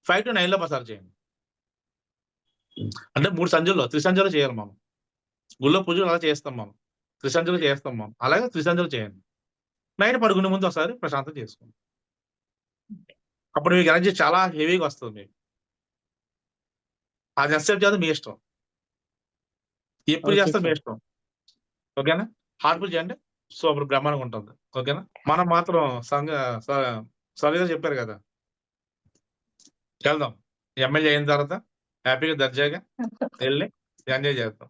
5 to 9 లోపు ఒకసారి చేయండి. అంటే 3 సంధ్యల్లో, త్రిసంధ్యలో చేయాలి మనం. గుళ్ళో పూజలు అలా చేస్తాం మనం, త్రిసంధ్యలు చేస్తాం మనం. అలాగే త్రిసంధ్యలు చేయండి. నైట్ పడుకునే ముందు ఒకసారి ప్రశాంతం చేసుకోండి. అప్పుడు మీకు ఎనర్జీ చాలా హెవీగా వస్తుంది మీకు. అది ఎంతసేపు చేయాలి మీ ఇష్టం, ఎప్పుడు ఓకే చేస్తే మీ సార్. ఇష్టం. ఓకేనా. హార్ట్ఫుల్ చేయండి, సో అప్పుడు బ్రహ్మాండంగా ఉంటుంది. ఓకేనా. మనం మాత్రం సరిగా చెప్పారు కదా, వెళ్దాం. ఎమ్మెల్యే అయిన తర్వాత హ్యాపీగా దర్జాగా వెళ్ళి ఎంజాయ్ చేద్దాం.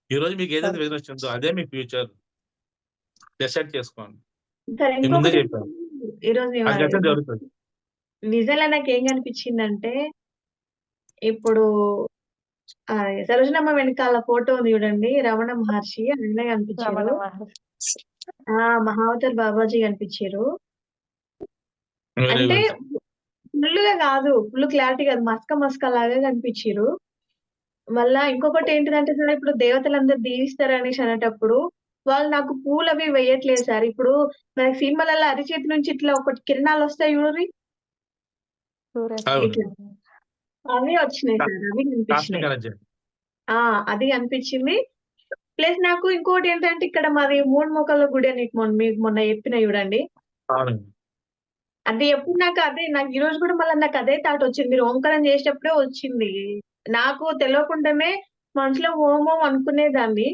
ఈ రోజు మీకు ఏదైతే విజన్ వచ్చిందో అదే మీ ఫ్యూచర్. డిసైడ్ చేసుకోండి. సరే, నేను ముందే ఇంకొకటి చెప్పాను, ఈరోజు అది ఖచ్చితంగా జరుగుతుంది. నిజంగా నాకు ఏం కనిపించిందంటే, ఇప్పుడు సరోజనమ్మ వెనకాల ఫోటో ఉంది చూడండి, రమణ మహర్షి ఆయన కనిపించారు. రమణ మహర్షి. మహావతార్ బాబాజీ కనిపించారు. వెరీ అంటే గుడ్. ఫుల్ గా కాదు, ఫుల్ క్లారిటీ కాదు, మస్క లాగా కనిపించారు. మళ్ళా ఇంకొకటి ఏంటిదంటే సార్, ఇప్పుడు దేవతలందరూ దీవిస్తారు అనేసి అనేటప్పుడు వాళ్ళు నాకు పూలు అవి వేయట్లేదు సార్. ఇప్పుడు మనకి సినిమాలలో అరిచేతి నుంచి ఇట్లా ఒకటి కిరణాలు వస్తాయి చూడండి, సూర్యకాంతం. ఇట్లా అవి వచ్చినాయి సార్, అవి కాస్మిక్ కనిపించినాయి. ఎనర్జీ. అది అనిపించింది. ప్లస్ నాకు ఇంకోటి ఏంటంటే, ఇక్కడ మాది 3 మోకాళ్ళ గుడి అని మీకు మొన్న చెప్పిన చూడండి. అవునండి. అది ఎప్పుడు నాకు ఈ రోజు కూడా మళ్ళీ నాకు అదే థాట్ వచ్చింది. మీరు ఓంకారం చేసేటప్పుడే వచ్చింది. నాకు తెలియకుండానే మనసులో ఓం ఓం అనుకునేదాన్ని.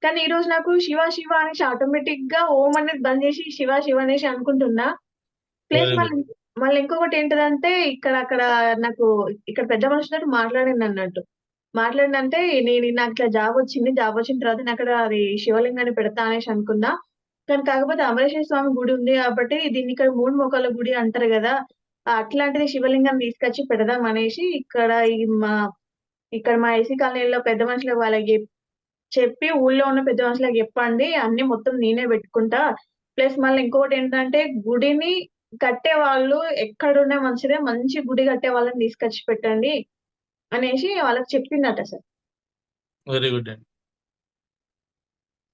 కానీ ఈ రోజు నాకు శివ శివ అనేసి ఆటోమేటిక్ గా ఓం అనేది బంద్ చేసి శివ శివ అనేసి అనుకుంటున్నా. Plus very good. మళ్ళీ ఇంకొకటి ఏంటిదంటే, అక్కడ నాకు ఇక్కడ పెద్ద మనుషులతో మాట్లాడిందన్నట్టు. మాట్లాడినంటే నాకు ఇట్లా జాబ్ వచ్చింది. జాబ్ వచ్చిన తర్వాత నేను అక్కడ అది శివలింగాన్ని పెడతా అనేసి అనుకున్నా. కానీ కాకపోతే అమరేశ్వర స్వామి గుడి ఉంది కాబట్టి దీన్ని ఇక్కడ 3 మోకాళ్ళ గుడి అంటారు గదా! అట్లాంటిది శివలింగం తీసుకొచ్చి పెడదాం అనేసి ఇక్కడ మా ఏసీ కాలనీలో పెద్ద మనుషులకు వాళ్ళకి చెప్పి ఊళ్ళో ఉన్న పెద్ద మనుషులకు చెప్పండి. అన్నీ మొత్తం నేనే పెట్టుకుంటా. ప్లస్ మళ్ళీ ఇంకోటేంటంటే, గుడిని కట్టేవాళ్ళు ఎక్కడున్నా మంచిదే. మంచి గుడి కట్టే వాళ్ళని తీసుకొచ్చి పెట్టండి అనేసి వాళ్ళకి చెప్పిందట సార్. వెరీ గుడ్ అండి.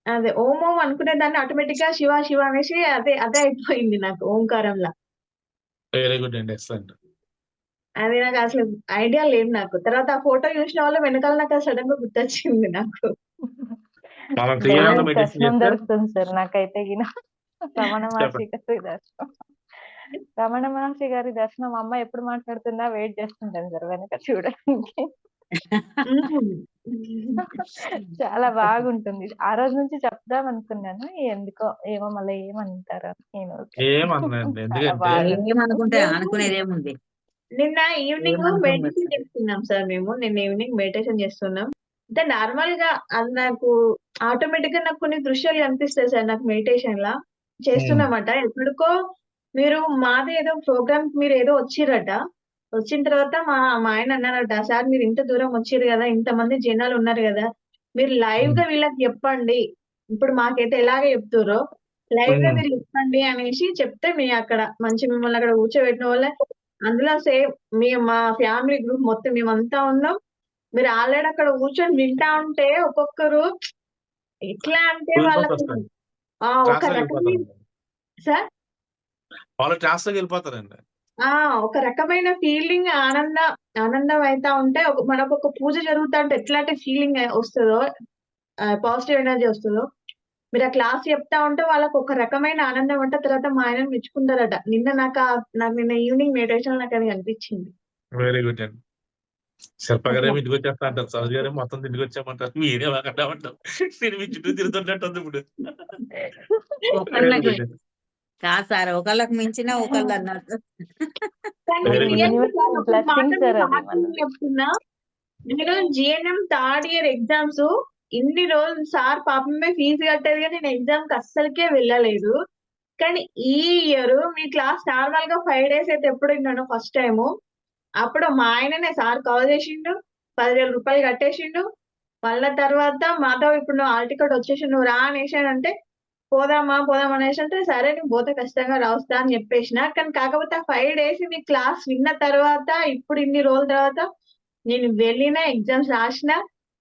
అదే ఓం ఓం అనుకునేదాన్ని ఆటోమేటిక్ గా శివ శివ అనేసి అదే అయిపోయింది నాకు ఓంకారంలా. వెరీ గుడ్ అండి. ఎక్సలెంట్. అది నాకు అసలు ఐడియా లేదు నాకు. తర్వాత ఆ ఫోటో చూసిన వాళ్ళు వెనకాల నాకు అది సడెన్‌గా గుర్తొచ్చింది నాకు. మనం డైలీ శ్రీరామ మెడిటేషన్ దర్శనం చేస్తే దొరుకుతుంది సార్ నాకైతే గిన. రమణ మహర్షి చెప్పండి. గారి దర్శనం. రమణ మహర్షి గారి దర్శనం అమ్మ ఎప్పుడు మాట్లాడుతుందా వెయిట్ చేస్తుంటాను సార్ వెనక చూడడానికి. చాలా బాగుంటుంది. ఆ రోజు నుంచి చెప్దాం అనుకున్నాను. ఎందుకో ఏమో మళ్ళీ ఏమంటారో నేను ఏమనండి, చాలా ఎందుకంటే బాగా ఏమనుకుంటే అనుకునేది ఏముంది. నిన్న ఈవినింగ్ ఏమనుకోం కదా మెడిటేషన్ సార్. చేస్తున్నాం సార్ మేము. నిన్న ఈవినింగ్ మెడిటేషన్ చేస్తున్నాం. అంటే నార్మల్ గా అది నాకు ఆటోమేటిక్ గా నాకు కొన్ని దృశ్యాలు కనిపిస్తాయి సార్ నాకు మెడిటేషన్‌లా. చేస్తున్నామట. ఎప్పటికో మీరు మాది ఏదో ప్రోగ్రామ్ మీరు ఏదో వచ్చిర్రట. వచ్చిన తర్వాత మా మా ఆయన అన్నారట, "సార్ మీరు ఇంత దూరం వచ్చిర్రు గదా! ఇంతమంది జనాలు ఉన్నారు గదా! మీరు లైవ్‌గా వీళ్ళకి చెప్పండి. ఇప్పుడు మాకైతే ఎలాగ చెప్తుర్రో లైవ్‌గా మీరు చెప్పండి" అనేసి చెప్తే అక్కడ మిమ్మల్ని అక్కడ కూర్చోబెట్టిన వాళ్ళే అందులో సేమ్ మా ఫ్యామిలీ గ్రూప్ మొత్తం మేమంతా ఉన్నాం. మీరు ఆల్రెడీ అక్కడ కూర్చొని వింటా ఉంటే ఒక్కొక్కరు ఎట్లా అంటే గూస్ బంప్స్ వాళ్ళకు వస్తాయి. ఒక ట్రాన్స్ లోకి రకమైన వెళ్ళిపోతారండి. సార్ వాళ్ళు ట్రాన్స్ లోకి వెళ్ళిపోతారండి. ఒక రకమైన ఫీలింగ్ ఆనందం అయితా ఉంటే మనకొక పూజ జరుగుతా ఉంటే ఎట్లాంటి ఫీలింగ్ వస్తదో, పాజిటివ్ ఎనర్జీ వస్తదో, మీరు ఆ క్లాస్ చెప్తా ఉంటే వాళ్ళకి ఒక రకమైన ఆనందం ఉంటే తర్వాత మా ఆయనని మెచ్చుకుంటారట. నాకు నిన్న ఈవినింగ్ మెడిటేషన్‌లో నాకది అనిపించింది. వెరీ గుడ్ అండి. శిల్ప గారేమో ఇంటికి వచ్చేస్తా అంటారు, సరోజ్ గారేమో మొత్తం ఇంటికి వచ్చామంటారు, మీరే అక్కడ ఉంటారు. నేను మీ చుట్టూ తిరుగుతున్నట్టుంది ఇప్పుడు. వెరీ ఒకళ్ళకి గుడ్ అండి. కాదు సార్, ఒకళ్ళకి మించిన ఒకళ్ళు అన్నట్టు. కానీ వెరీ గుడ్ అండి. రియల్‌గా సార్ ఒక మాట బ్లెస్సింగ్ సార్ మీకు అది ఆర్టికల్ మనది. చెప్తున్నా. నేను జీఎన్ఎం థర్డ్ ఇయర్ ఎగ్జామ్స్ ఇన్ని రోజులు సార్ పాపమే ఫీజు కట్టేది కానీ నేను ఎగ్జామ్ కి అస్సలకే వెళ్ళలేదు. కానీ ఈ ఇయర్ మీ క్లాస్ నార్మల్ గా 5 days అయితే ఎప్పుడు విన్నాను ఫస్ట్ టైం. అప్పుడు మా ఆయననే సార్ కాల్ చేసిండు, 10,000 రూపాయలు కట్టేసిండు. మళ్ళా తర్వాత మాతో ఇప్పుడు నువ్వు హాల్ టికెట్ వచ్చేసి నువ్వు రా అనేసానంటే పోదాం అనేసి అంటే సరే నేను పోతే ఖచ్చితంగా రాస్తా అని చెప్పేసిన. కానీ కాకపోతే ఆ 5 days మీ క్లాస్ విన్న తర్వాత ఇప్పుడు ఇన్ని రోజుల తర్వాత నేను వెళ్ళిన ఎగ్జామ్స్ రాసిన.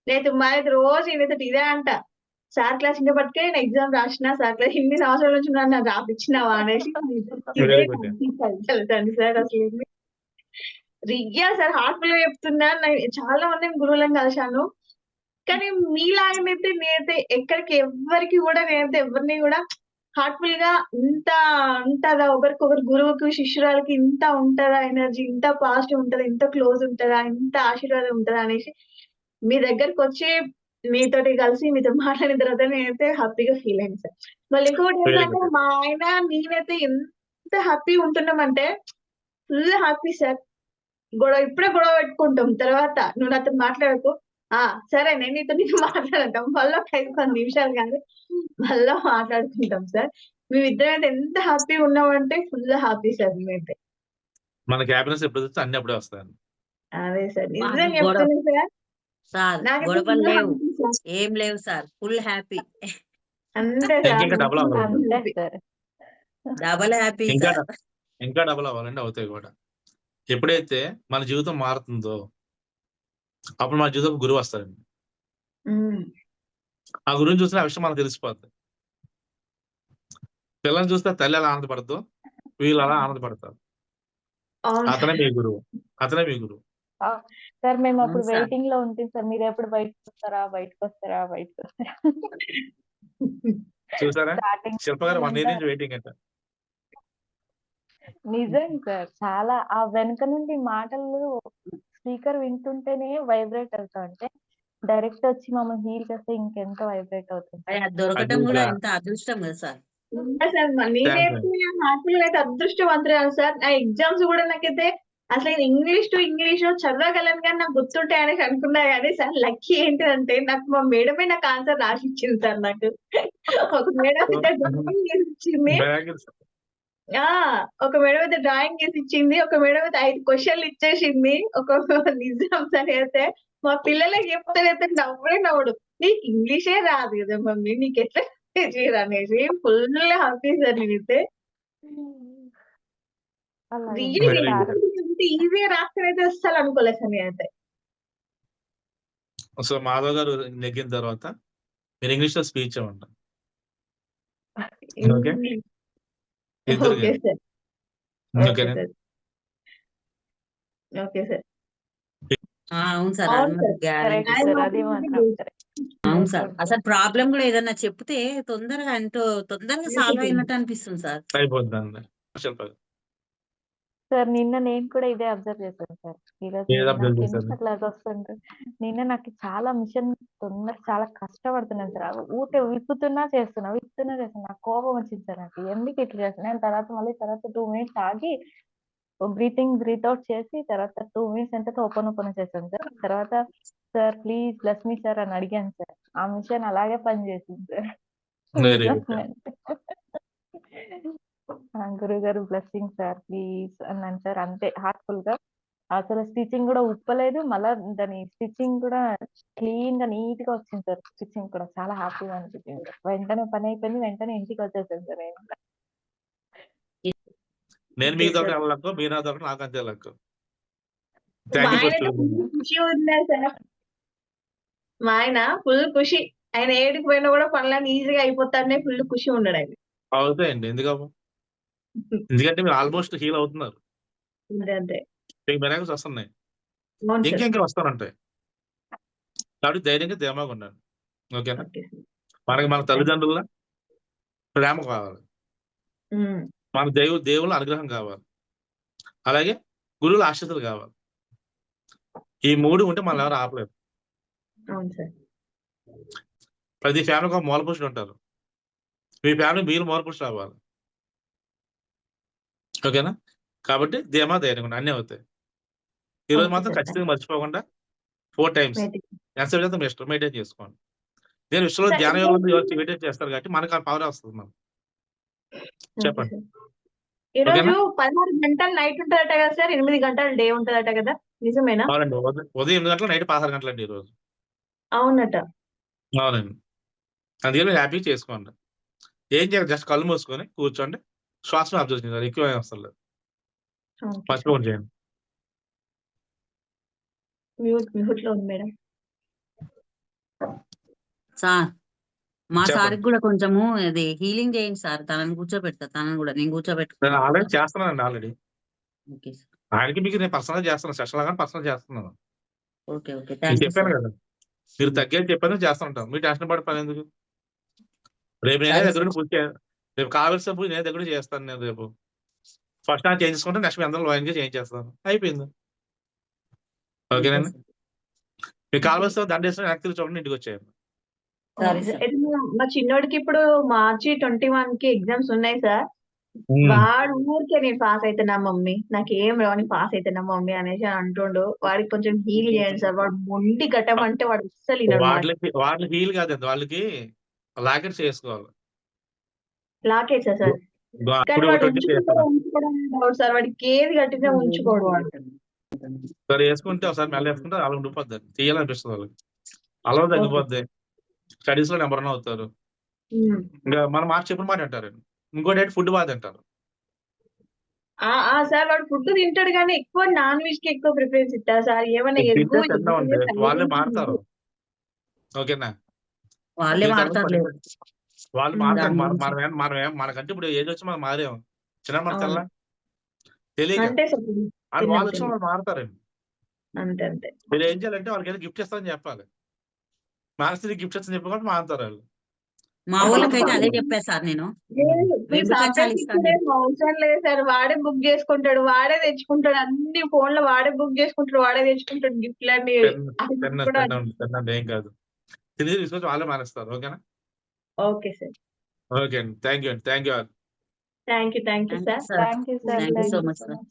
లేదు మరి రోజు ఈయనతో ఇదే అంట, సార్ క్లాస్ ఇంక పట్టుకే నేను ఎగ్జామ్ రాసిన, సార్ క్లాస్ ఇన్ని సంవత్సరాల నుంచి నన్ను రాపించినావా అనేసి ఇదే వెరీ గుడ్. తెలుసండి సార్. అసలు రియల్ సార్ హార్ట్ఫుల్ గా చెప్తున్నా. చాలా మంది గురువులను కలిశాను కానీ మీలాగనైతే నేనైతే ఎక్కడికి ఎవరికి కూడా నేనైతే ఎవరిని కూడా హార్ట్ఫుల్ గా ఇంత ఉంటదా, ఒకరికొకరు గురువుకి శిష్యురాలకి ఇంత ఉంటదా ఎనర్జీ, ఇంత పాజిటివ్ ఉంటదా, ఇంత క్లోజ్ ఉంటదా, ఇంత ఆశీర్వాదం ఉంటదా అనేసి మీ దగ్గరకు వచ్చి మీతోటి కలిసి మీతో మాట్లాడిన తర్వాత నేనైతే హ్యాపీగా ఫీల్ అయింది సార్. మళ్ళీ ఇంకొకటి వెరీ ఏంటంటే గుడ్. మా ఆయన నేనైతే ఎంత హ్యాపీ ఉంటున్నామంటే ఫుల్ హ్యాపీ సార్. ఇప్పుడే గొడవ పెట్టుకుంటాం, తర్వాత నువ్వు నాతో మాట్లాడకు, సరే నేను నీతో మాట్లాడతాం, మళ్ళీ ఒక 5-10 నిమిషాలు కానీ మళ్ళా మాట్లాడుకుంటాం సార్. మేమిద్దరం అయితే ఎంత హ్యాపీ ఉన్నామంటే ఫుల్ హ్యాపీ సార్ మేమైతే. మనకి హ్యాపీనెస్ ఎప్పుడు వస్తే అన్ని అప్పుడే వస్తాయండి. అదే సార్ మాకు నిజం గొడవ చెప్తున్నా సార్. సార్ నాకైతే గొడవలు ఫుల్ లేవు, హ్యాపీ సార్. ఏం లేవు సార్, ఫుల్ హ్యాపీ, అంతే సార్. ఇంకా డబుల్ అవ్వాలి. అంతే హ్యాపీ. సార్. డబల్ హ్యాపీ ఇంకా సార్. ఇంకా డబుల్ అవ్వాలండి, అవుతాయి కూడా. ఎప్పుడైతే మన జీవితం మారుతుందో అప్పుడు మన జీవితం గురువు వస్తారండి. ఆ గురువుని చూస్తే ఆ విషయం మనకు తెలిసిపోద్ది. పిల్లల్ని చూస్తే తల్లి అలా ఆనందపడద్దు, వీళ్ళు అలా ఆనందపడతారు. అవును అతనే సార్. మీ గురువు, అతనే మీ గురువు. సార్ మేము అవును అప్పుడు సార్. వెయిటింగ్ లో ఉంటుంది సార్, మీరు ఎప్పుడు బయటకు వస్తారా చూసారా స్టార్టింగ్ శిల్ప గారు 1 year నుంచి వెయిటింగ్ అంట. నిజం సార్. చాలా ఆ వెనక నుండి మాటలు స్పీకర్ వింటుంటేనే వైబ్రేట్ అవుతా ఉంటే డైరెక్ట్ వచ్చి మమ్మల్ని హీల్ చేస్తే ఇంకెంత వైబ్రేట్ అవుతుంది అది సార్. దొరకటం అది కూడా ఇంకా ఎంత అదృష్టం కదా సార్. సార్ నేనైతే హ్యాపీగా అయితే అదృష్టవంతురాలు సార్. నా ఎగ్జామ్స్ కూడా నాకైతే అసలు ఇంగ్లీష్ టు ఇంగ్లీష్ చదవగలను కానీ నాకు గుర్తుంటాయి అనేసి అనుకున్నా కానీ సార్ లక్కీ ఏంటిదంటే నాకు మా మేడమే నాకు ఆన్సర్ రాసి ఇచ్చింది సార్. నాకు ఒక మేడం అయితే డ్రాయింగ్ చేసి ఇచ్చింది. Miracles. ఒక మేడం అయితే డ్రాయింగ్ చేసి ఇచ్చింది, ఒక మేడం అయితే 5 క్వశ్చన్లు ఇచ్చేసింది. నిజం సార్ అయితే మా పిల్లలకి చెప్తానైతే నవ్వుడు, నీకు ఇంగ్లీషే రాదు కదా మమ్మీ, నీకు ఎట్లా అనేసి ఫుల్ హ్యాపీ సార్ నేనైతే. అలా రియల్లీ Very good. ఇంత ఈజీగా రాస్తానైతే అస్సలు అనుకోలేదు సార్ నేనైతే. సో మాధవ్ గారు నెగ్గిన తర్వాత మీరు ఇంగ్లీష్ లో స్పీచ్ ఇవ్వండి. ఓకే ఇద్దరు ఓకే సార్. ఓకే ఓకేనా? సార్. Okay sir. అవును సార్, అవును అది సార్. గ్యారంటీ. కరెక్ట్ సార్, అది మాత్రం correct. అవును సార్, అసలు ప్రాబ్లం కూడా ఏదన్నా చెప్తే తొందరగా సాల్వ్ అయినట్టు అనిపిస్తుంది సార్. అయిపోద్దండి. శిల్ప గారు సార్ నిన్న నేను కూడా ఇదే అబ్జర్వ్ చేశాను సార్. ఈరోజు ఏది observe నాకు చేశారు? ఎంత క్లాస్ వస్తుంది, నిన్న నాకు చాలా మిషన్ చాలా కష్టపడుతున్నాను సార్. ఊరికే విప్పుతున్నా చేస్తున్నా నాకు కోపం వచ్చింది సార్. నాకు ఎందుకు ఇట్లా చేస్తున్నా తర్వాత 2 minutes ఆగి బ్రీత్ అవుట్ చేసి తర్వాత 2 minutes ఎంత ఓపెన్ చేశాను సార్. తర్వాత sir please bless me sir అని అడిగాను సార్. ఆ మిషన్ అలాగే పనిచేసింది సార్. Very good. గురువు గారు బ్లెస్సింగ్ సార్ ప్లీజ్ అన్నాను సార్. అంతే హార్ట్ఫుల్ గా. అసలు స్టిచ్చింగ్ కూడా ఉప్పలేదు, మళ్ళా దాని స్టిచ్చింగ్ కూడా క్లీన్ గా నీట్ గా వచ్చింది సార్. స్టిచ్చింగ్ కూడా చాలా హ్యాపీగా అనిపించింది సార్. వెంటనే పని అయిపోయింది, వెంటనే ఇంటికి వచ్చేసాను సార్ నేను. నేను మీకు దొరకడం ఎలా లక్కు, మీరు నాకు దొరకడం నాకు అంతే లక్కు. థ్యాంక్ మా యూ ఫర్ ఆయన ఖుషి ఉందా సార్. మా ఆయన ఫుల్ ఖుషి. ఆయన ఏడికి పోయినా కూడా పనులన్నీ ఈజీగా అయిపోతానే ఫుల్ ఖుషి ఉండడు ఆయన. అవుతాయండి, ఎందుకంటే మీరు ఆల్మోస్ట్ హీల్ అవుతున్నారు. అంతే. మీకు మెరాకిల్స్ వస్తున్నాయి, అవును సార్. ఇంకా వస్తానంటాయి. కాబట్టి ధైర్యంగా ధీమాగా ఉండండి. ఓకేనా? Okay sir. మన తల్లిదండ్రుల ప్రేమ కావాలి, మన దేవుళ్ళ అనుగ్రహం కావాలి, అలాగే గురువుల ఆశీస్సులు కావాలి. ఈ 3 ఉంటే మనం ఎవరు ఆపలేరు. అవును సార్. ప్రతి ఫ్యామిలీకి ఒక మూల పురుషుడు ఉంటారు. మీ ఫ్యామిలీ మీరు మూల పురుషులు అవ్వాలి. ఓకేనా? కాబట్టి ధైర్యంగా ఉండండి, అన్నీ అవుతాయి. ఈరోజు ఓకే మాత్రం సార్. ఖచ్చితంగా మర్చిపోకుండా 4 times Meditation. ఎంతసేపు చేస్తే మెడిటేషన్ చేసుకోండి. నేను విషయంలో సార్ ధ్యాన యోగంలో మెడిటేట్ చేస్తారు కాబట్టి మనకు ఆ పవర్ వస్తుంది మనం. చెప్పండి. ఈ రోజు ఓకేనా? 16 గంటలు నైట్ ఉంటదట కదా సార్, 8 గంటలు డే ఉంటదట కదా, నిజమేనా? అవునండి. ఉదయం 8 గంటలు, నైట్ 16 గంటలండి ఈరోజు. అవునట. అవునండి. అందుకే మీరు హ్యాపీగా చేసుకోండి. ఏం చేయాలి, జస్ట్ కళ్ళు మూసుకొని కూర్చోండి, శ్వాసను అబ్జర్వ్ చేయాలి, ఎక్కువ ఏం అవసరం లేదు. Okay sir. మర్చిపోకుండా చేయండి. మ్యూట్ లో ఉంది మేడం. సార్ మా చెప్పండి. సార్కి కూడా కొంచెము అది హీలింగ్ చేయండి సార్. తనని కూర్చోబెడతా, తనని కూడా నేను నేను కూర్చోబెట్టుకుంటా. ఆల్రెడీ చేస్తున్నానండి ఆల్రెడీ. Okay sir. ఆయనకి మీకు నేను పర్సనల్ చేస్తున్నాను, సెషన్ లాగా పర్సనల్ చేస్తున్నాను. ఓకే ఓకే, మీకు థ్యాంక్ యూ చెప్పాను సార్. కదా, మీరు తగ్గేది చెప్పాను చేస్తూ ఉంటాం. మీరు టెన్షన్ పడే పని ఎందుకు? రేపు నేనే సరే దగ్గర సార్. పూజ రేపు కావాల్సిన పూజ నేను దగ్గర చేస్తాను. నేను రేపు ఫస్ట్ నాకు చేంజ్ చేసుకుంటే నెక్స్ట్ మీ అందరూ లైన్గా చేంజ్ చేస్తాను. అయిపోయింది. ఓకే ఓకేనండి. సార్. మీకు కావాల్సిన దండ వేసుకుని వెనక్కి తిరిగి చూడండి, ఇంటికి వచ్చేయండి. సరే సార్. అయితే మా చిన్నోడికి ఇప్పుడు మార్చి 21 కి ఎగ్జామ్స్ ఉన్నాయి సార్. వాడు ఊరికే నేను పాస్ అవుతున్నా మమ్మీ, నాకు ఏం రావని పాస్ అవుతున్నా మమ్మీ అనేసి అంటుండు. వాడికి కొంచెం హీల్ చేయండి సార్. వాడు మొండి ఘటం అంటే వాడు అస్సలు వినడు మాట. వాళ్ళకి హీల్ కాదండి, వాళ్ళకి లాకెట్స్ చేసుకోవాలి. లాకేసా సార్. కానీ ఇప్పుడు వాడు 20 ఉంచుకోవడం డౌట్ సార్. వాడికి ఏది కట్టినా ఉంచుకోడు వాడు. సరే వేసుకుంటే ఒకసారి మెల్ల వేసుకుంటే అలా ఉండిపోద్ది, తీయాలనిపిస్తుంది వాళ్ళకి, అలా తగ్గిపోద్ది, స్టడీస్ లో నెంబర్ 1 అవుతారు. ఇంకా మన మాట చెప్పిన మాట అంటారు. ఇంకోటి ఏంటి, ఫుడ్ బాగా తింటారు. సార్ వాడు ఫుడ్ తింటాడు కానీ ఎక్కువ నాన్ వెజ్ కి ఎక్కువ ప్రిఫరెన్స్ ఇస్తారు సార్. ఏమైనా ఎగ్గు తిందామండి, వాళ్ళే మారుతారు. ఓకేనా? వాళ్ళే మీరు మారుతారు లేదు. వాళ్ళు మారుతారు. దాని గురించి మనకంటే ఇప్పుడు ఏజ్ వచ్చి మనం మారాము. చిన్న మన తెల్ల అవును. తెలియక అంతే సార్. వాళ్ళు తిన్నాం వచ్చిన వాళ్ళు మారుతారండి. అంతే అంతే. మీరు ఏం చేయాలంటే వాళ్ళకి ఏదో గిఫ్ట్ ఇస్తారని చెప్పాలి. మానసిక గిఫ్ట్ ఇస్తారని చెప్పి మారుతారు వాళ్ళు. మా తర్వాత వాళ్ళకైతే అదే మారుతారు. చెప్పాను సార్ నేను. లేదు, మీరు 2 కచ్చాలు సర్ప్రైజ్ ఇస్తాను ఇచ్చేదేం అవసరం లేదు సార్. వాడే బుక్ చేసుకుంటాడు, వాడే తెచ్చుకుంటాడు. అన్ని ఫోన్ లో వాడే బుక్ చేసుకుంటాడు, వాడే తెచ్చుకుంటాడు గిఫ్ట్లన్నీ. అది కూడా తినండి, ఏం కాదు. తిరిగి తీసుకొచ్చి వాళ్ళే మానేస్తారు. ఓకేనా? Okay sir. ఓకే అండి. థ్యాంక్ యూ అండి. Thank you. Thank you thank you sir. Sir. Thank you sir. Thank you thank so you much so sir. Much.